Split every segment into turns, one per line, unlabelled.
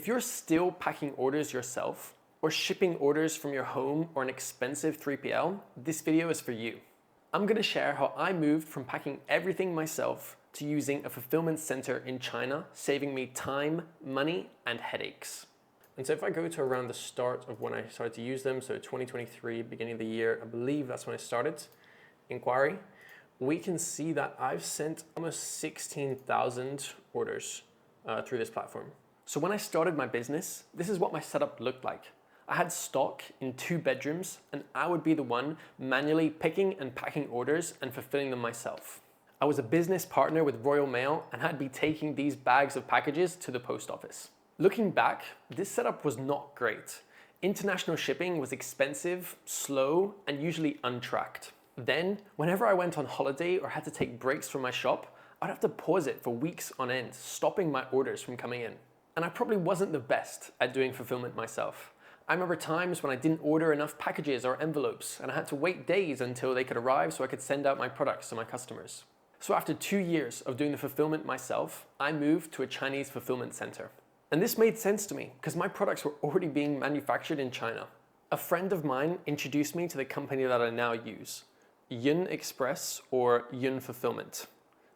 If you're still packing orders yourself or shipping orders from your home or an expensive 3PL, this video is for you. I'm gonna share how I moved from packing everything myself to using a fulfillment center in China, saving me time, money, and headaches. And so if I go to around the start of when I started to use them, so 2023, beginning of the year, I believe that's when I started, inquiry, we can see that I've sent almost 16,000 orders through this platform. So when I started my business, this is what my setup looked like. I had stock in 2 bedrooms and I would be the one manually picking and packing orders and fulfilling them myself. I was a business partner with Royal Mail and I'd be taking these bags of packages to the post office. Looking back, this setup was not great. International shipping was expensive, slow, and usually untracked. Then, whenever I went on holiday or had to take breaks from my shop, I'd have to pause it for weeks on end, stopping my orders from coming in. And I probably wasn't the best at doing fulfillment myself. I remember times when I didn't order enough packages or envelopes and I had to wait days until they could arrive so I could send out my products to my customers. So after 2 years of doing the fulfillment myself, I moved to a Chinese fulfillment center. And this made sense to me because my products were already being manufactured in China. A friend of mine introduced me to the company that I now use, YunExpress or YunFulfillment.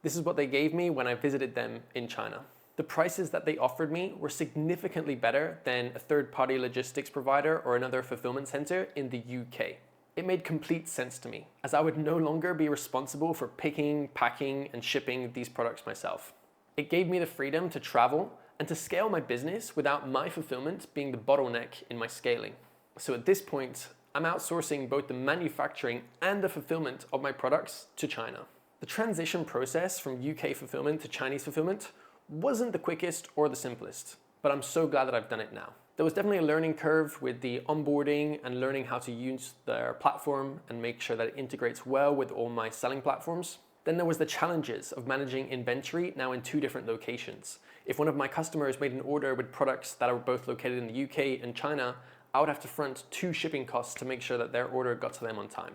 This is what they gave me when I visited them in China. The prices that they offered me were significantly better than a third-party logistics provider or another fulfillment center in the UK. It made complete sense to me, as I would no longer be responsible for picking, packing, and shipping these products myself. It gave me the freedom to travel and to scale my business without my fulfillment being the bottleneck in my scaling. So at this point, I'm outsourcing both the manufacturing and the fulfillment of my products to China. The transition process from UK fulfillment to Chinese fulfillment wasn't the quickest or the simplest, but I'm so glad that I've done it now. There was definitely a learning curve with the onboarding and learning how to use their platform and make sure that it integrates well with all my selling platforms. Then there was the challenges of managing inventory now in 2 different locations. If one of my customers made an order with products that are both located in the UK and China, I would have to front 2 shipping costs to make sure that their order got to them on time.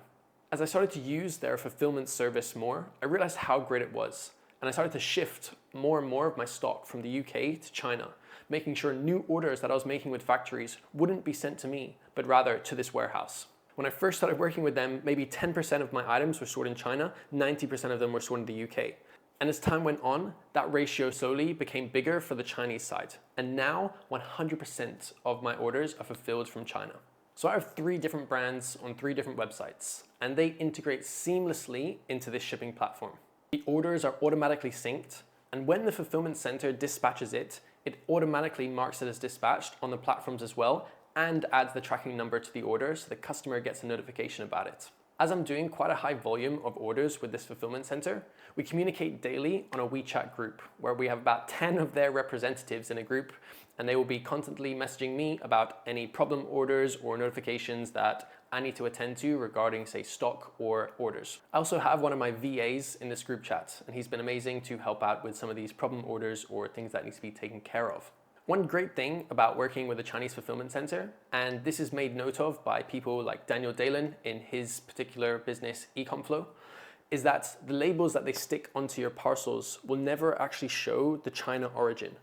As I started to use their fulfillment service more, I realized how great it was. And I started to shift more and more of my stock from the UK to China, making sure new orders that I was making with factories wouldn't be sent to me, but rather to this warehouse. When I first started working with them, maybe 10% of my items were stored in China, 90% of them were stored in the UK. And as time went on, that ratio slowly became bigger for the Chinese side. And now 100% of my orders are fulfilled from China. So I have 3 different brands on 3 different websites, and they integrate seamlessly into this shipping platform. The orders are automatically synced, and when the fulfillment center dispatches it, it automatically marks it as dispatched on the platforms as well and adds the tracking number to the order so the customer gets a notification about it. As I'm doing quite a high volume of orders with this fulfillment center, we communicate daily on a WeChat group where we have about 10 of their representatives in a group, and they will be constantly messaging me about any problem orders or notifications that I need to attend to regarding, say, stock or orders. I also have one of my VAs in this group chat, and he's been amazing to help out with some of these problem orders or things that need to be taken care of. One great thing about working with a Chinese fulfillment center, and this is made note of by people like Daniel Dalen in his particular business, EcomFlow, is that the labels that they stick onto your parcels will never actually show the China origin.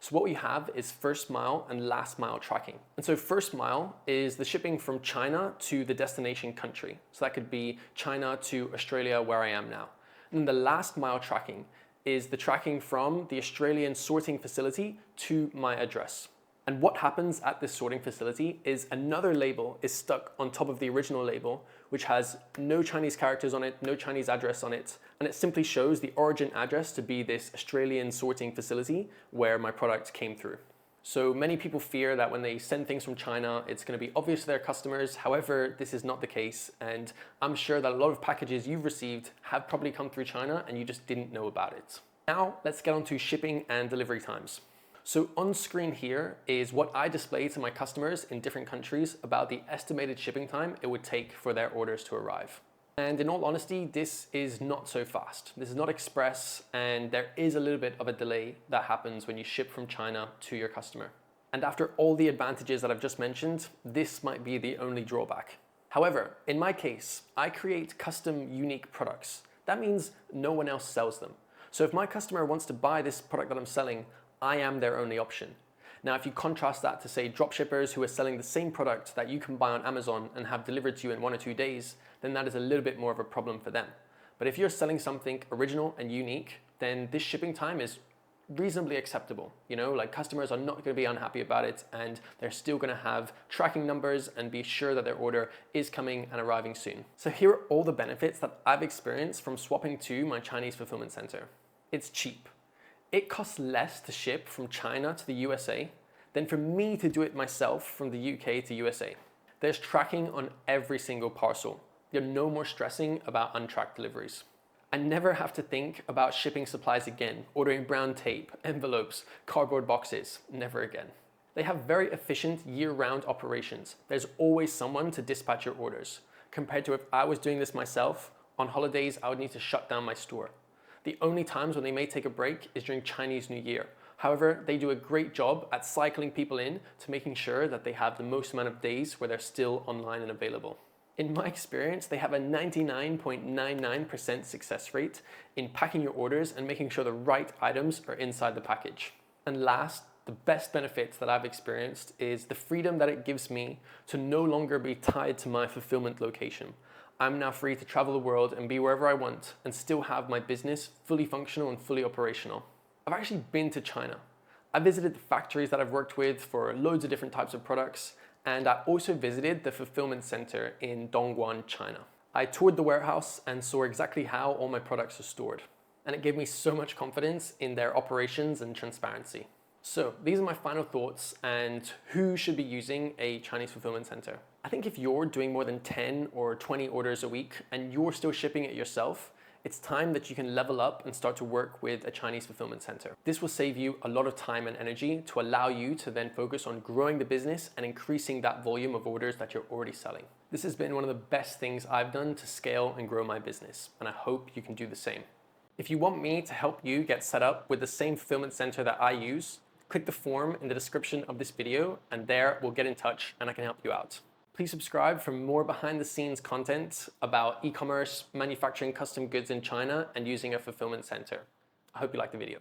So what we have is first mile and last mile tracking. And so first mile is the shipping from China to the destination country. So that could be China to Australia, where I am now. And then the last mile tracking is the tracking from the Australian sorting facility to my address. And what happens at this sorting facility is another label is stuck on top of the original label, which has no Chinese characters on it, no Chinese address on it, and it simply shows the origin address to be this Australian sorting facility where my product came through. So many people fear that when they send things from China, it's going to be obvious to their customers. However, this is not the case, and I'm sure that a lot of packages you've received have probably come through China and you just didn't know about it. Now, let's get on to shipping and delivery times. So on screen here is what I display to my customers in different countries about the estimated shipping time it would take for their orders to arrive. And in all honesty, this is not so fast. This is not express, and there is a little bit of a delay that happens when you ship from China to your customer. And after all the advantages that I've just mentioned, this might be the only drawback. However, in my case, I create custom unique products. That means no one else sells them. So if my customer wants to buy this product that I'm selling, I am their only option. Now, if you contrast that to, say, dropshippers who are selling the same product that you can buy on Amazon and have delivered to you in 1 or 2 days, then that is a little bit more of a problem for them. But if you're selling something original and unique, then this shipping time is reasonably acceptable. Like, customers are not going to be unhappy about it, and they're still going to have tracking numbers and be sure that their order is coming and arriving soon. So here are all the benefits that I've experienced from swapping to my Chinese fulfillment center. It's cheap. It costs less to ship from China to the USA than for me to do it myself from the UK to USA. There's tracking on every single parcel. You're no more stressing about untracked deliveries. I never have to think about shipping supplies again, ordering brown tape, envelopes, cardboard boxes, never again. They have very efficient year-round operations. There's always someone to dispatch your orders. Compared to if I was doing this myself, on holidays I would need to shut down my store. The only times when they may take a break is during Chinese New Year. However, they do a great job at cycling people in to making sure that they have the most amount of days where they're still online and available. In my experience, they have a 99.99% success rate in packing your orders and making sure the right items are inside the package. And last, the best benefits that I've experienced is the freedom that it gives me to no longer be tied to my fulfillment location. I'm now free to travel the world and be wherever I want and still have my business fully functional and fully operational. I've actually been to China. I visited the factories that I've worked with for loads of different types of products, and I also visited the fulfillment center in Dongguan, China. I toured the warehouse and saw exactly how all my products are stored, and it gave me so much confidence in their operations and transparency. So these are my final thoughts and who should be using a Chinese fulfillment center. I think if you're doing more than 10 or 20 orders a week and you're still shipping it yourself, it's time that you can level up and start to work with a Chinese fulfillment center. This will save you a lot of time and energy to allow you to then focus on growing the business and increasing that volume of orders that you're already selling. This has been one of the best things I've done to scale and grow my business, and I hope you can do the same. If you want me to help you get set up with the same fulfillment center that I use, click the form in the description of this video, and there we'll get in touch and I can help you out. Please subscribe for more behind the scenes content about e-commerce, manufacturing custom goods in China, and using a fulfillment center. I hope you like the video.